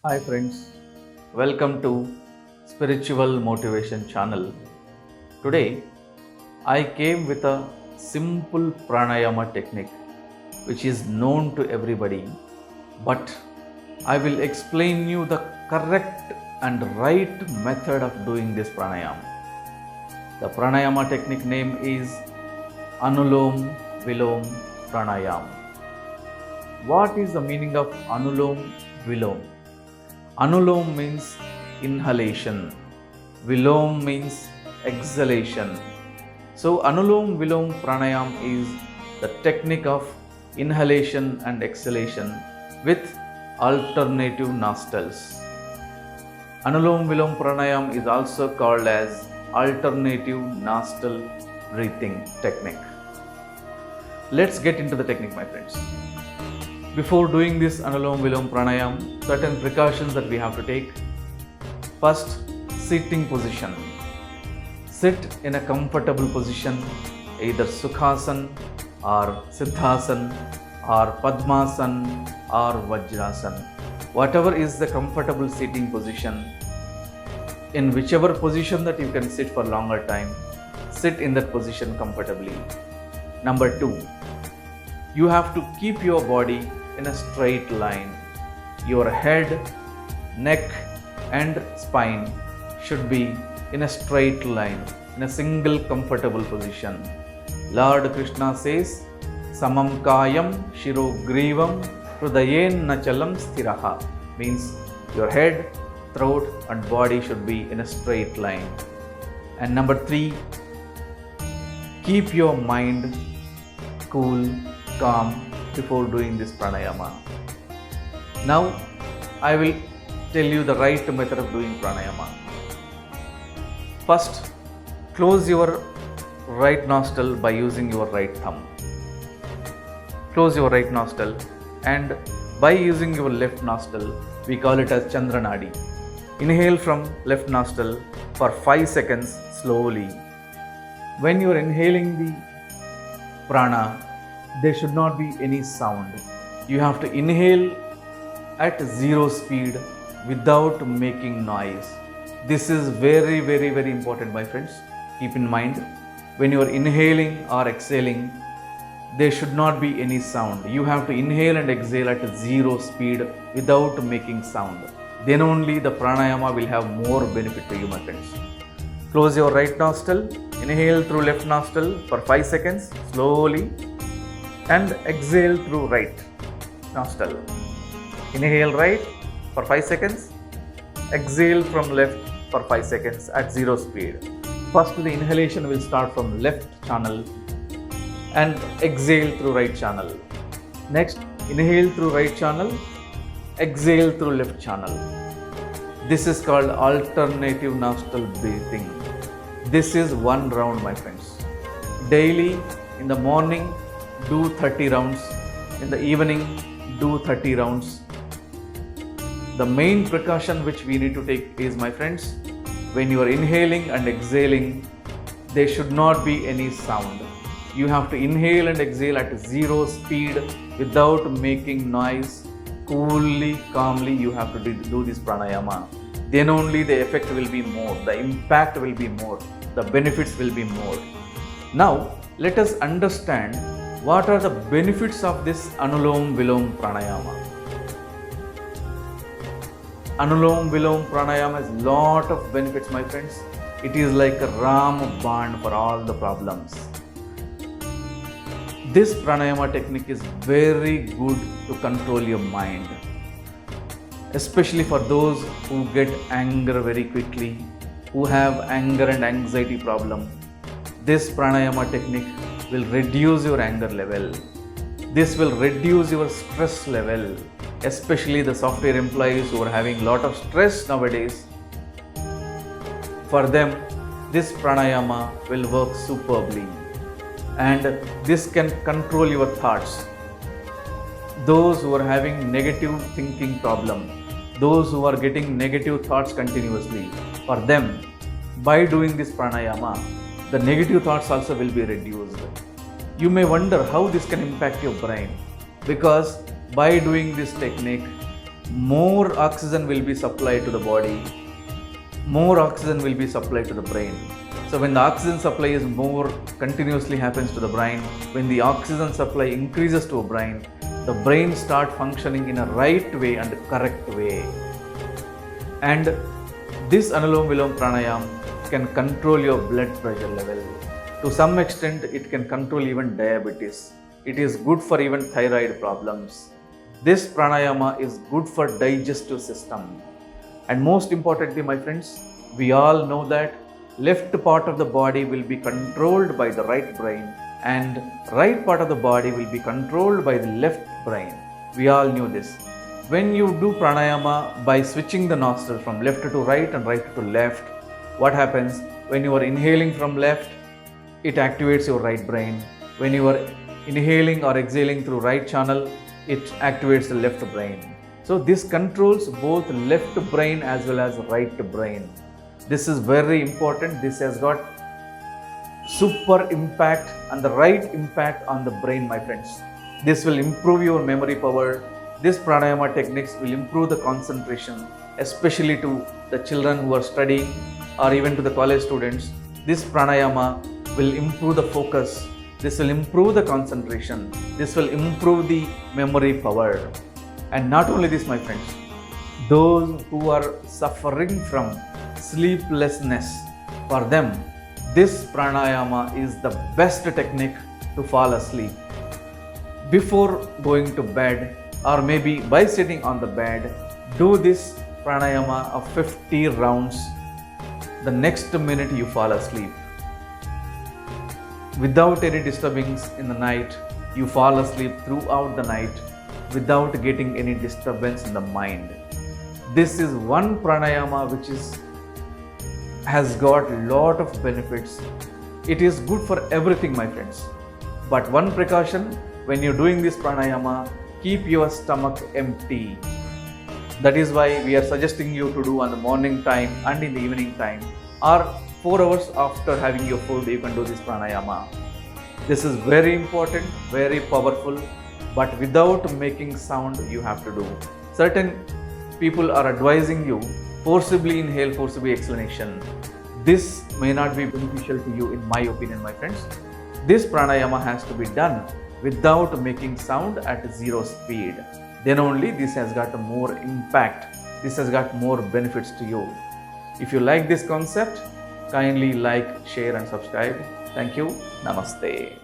Hi friends, welcome to Spiritual Motivation channel. Today I came with a simple pranayama technique which is known to everybody, but I will explain you the correct and right method of doing this pranayam. The pranayama technique name is Anulom Vilom Pranayam. What is the meaning of Anulom Vilom? Anulom means inhalation, Vilom means exhalation. So, Anulom Vilom Pranayam is the technique of inhalation and exhalation with alternative nostrils. Anulom Vilom Pranayam is also called as alternative nostril breathing technique. Let's get into the technique, my friends. Before doing this Anulom Vilom Pranayam, certain precautions that we have to take. First, sitting position. Sit in a comfortable position, either Sukhasan or Siddhasan or Padmasan or Vajrasan. Whatever is the comfortable sitting position, in whichever position that you can sit for longer time, sit in that position comfortably. Number 2, you have to keep your body in a straight line. Your head, neck and spine should be in a straight line, in a single comfortable position. Lord Krishna says, Samam Kayam Shiro Grivam Hrudayen Nachalam Sthiraha, means your head, throat and body should be in a straight line. And number 3, keep your mind cool, calm before doing this pranayama. Now I will tell you the right method of doing pranayama. First, close your right nostril by using your right thumb. Close your right nostril, and by using your left nostril, we call it as Chandranadi. Inhale from left nostril for 5 seconds slowly. When you are inhaling the prana, there should not be any sound. You have to inhale at 0 speed without making noise. This is very important, my friends. Keep in mind, when you are inhaling or exhaling, there should not be any sound. You have to inhale and exhale at 0 speed without making sound. Then only the pranayama will have more benefit to you, my friends. Close your right nostril, inhale through left nostril for 5 seconds slowly, and exhale through right nostril. Inhale right for 5 seconds, exhale from left for 5 seconds at 0 speed. First, the inhalation will start from left channel and exhale through right channel. Next, inhale through right channel, exhale through left channel. This is called alternative nostril breathing. This is one round, my friends. Daily in the morning, do 30 rounds. In the evening, do 30 rounds. The main precaution which we need to take is, my friends, when you are inhaling and exhaling, there should not be any sound. You have to inhale and exhale at 0 speed without making noise. Coolly, calmly, you have to do this pranayama. Then only the effect will be more, the impact will be more, the benefits will be more. Now, let us understand what are the benefits of this Anulom Vilom Pranayama. Anulom Vilom Pranayama has lot of benefits, my friends. It is like a Ram Band for all the problems. This pranayama technique is very good to control your mind, especially for those who get anger very quickly, who have anger and anxiety problem. This pranayama technique will reduce your anger level. This will reduce your stress level, especially the software employees who are having lot of stress nowadays. For them, this pranayama will work superbly, and this can control your thoughts. Those who are having negative thinking problem, those who are getting negative thoughts continuously, for them, by doing this pranayama, the negative thoughts also will be reduced. You may wonder how this can impact your brain, because by doing this technique, more oxygen will be supplied to the body, more oxygen will be supplied to the brain. So when the oxygen supply is more continuously happens to the brain, when the oxygen supply increases to a brain start functioning in a right way and correct way. And this Anulom Vilom Pranayam can control your blood pressure level. To some extent, it can control even diabetes. It is good for even thyroid problems. This pranayama is good for digestive system. And most importantly, my friends, we all know that left part of the body will be controlled by the right brain and right part of the body will be controlled by the left brain. We all knew this. When you do pranayama by switching the nostril from left to right and right to left, what happens? When you are inhaling from left, it activates your right brain. When you are inhaling or exhaling through right channel, it activates the left brain. So this controls both left brain as well as right brain. This is very important. This has got super impact and the right impact on the brain, my friends. This will improve your memory power. This pranayama techniques will improve the concentration, especially to the children who are studying or even to the college students. This pranayama will improve the focus. This will improve the concentration. This will improve the memory power. And not only this, my friends, those who are suffering from sleeplessness, for them, this pranayama is the best technique to fall asleep. Before going to bed or maybe by sitting on the bed, do this pranayama of 50 rounds. The next minute you fall asleep. Without any disturbance in the night, you fall asleep throughout the night without getting any disturbance in the mind. This is one pranayama which has got a lot of benefits. It is good for everything, my friends. But one precaution, when you're doing this pranayama, keep your stomach empty. That is why we are suggesting you to do on the morning time and in the evening time, or 4 hours after having your food, you can do this pranayama. This is very important, very powerful, but without making sound you have to do. Certain people are advising you forcibly inhale, forcibly exhalation. This may not be beneficial to you in my opinion, my friends. This pranayama has to be done without making sound at 0 speed. Then only this has got more impact. This has got more benefits to you. If you like this concept, kindly like, share and subscribe. Thank you. Namaste.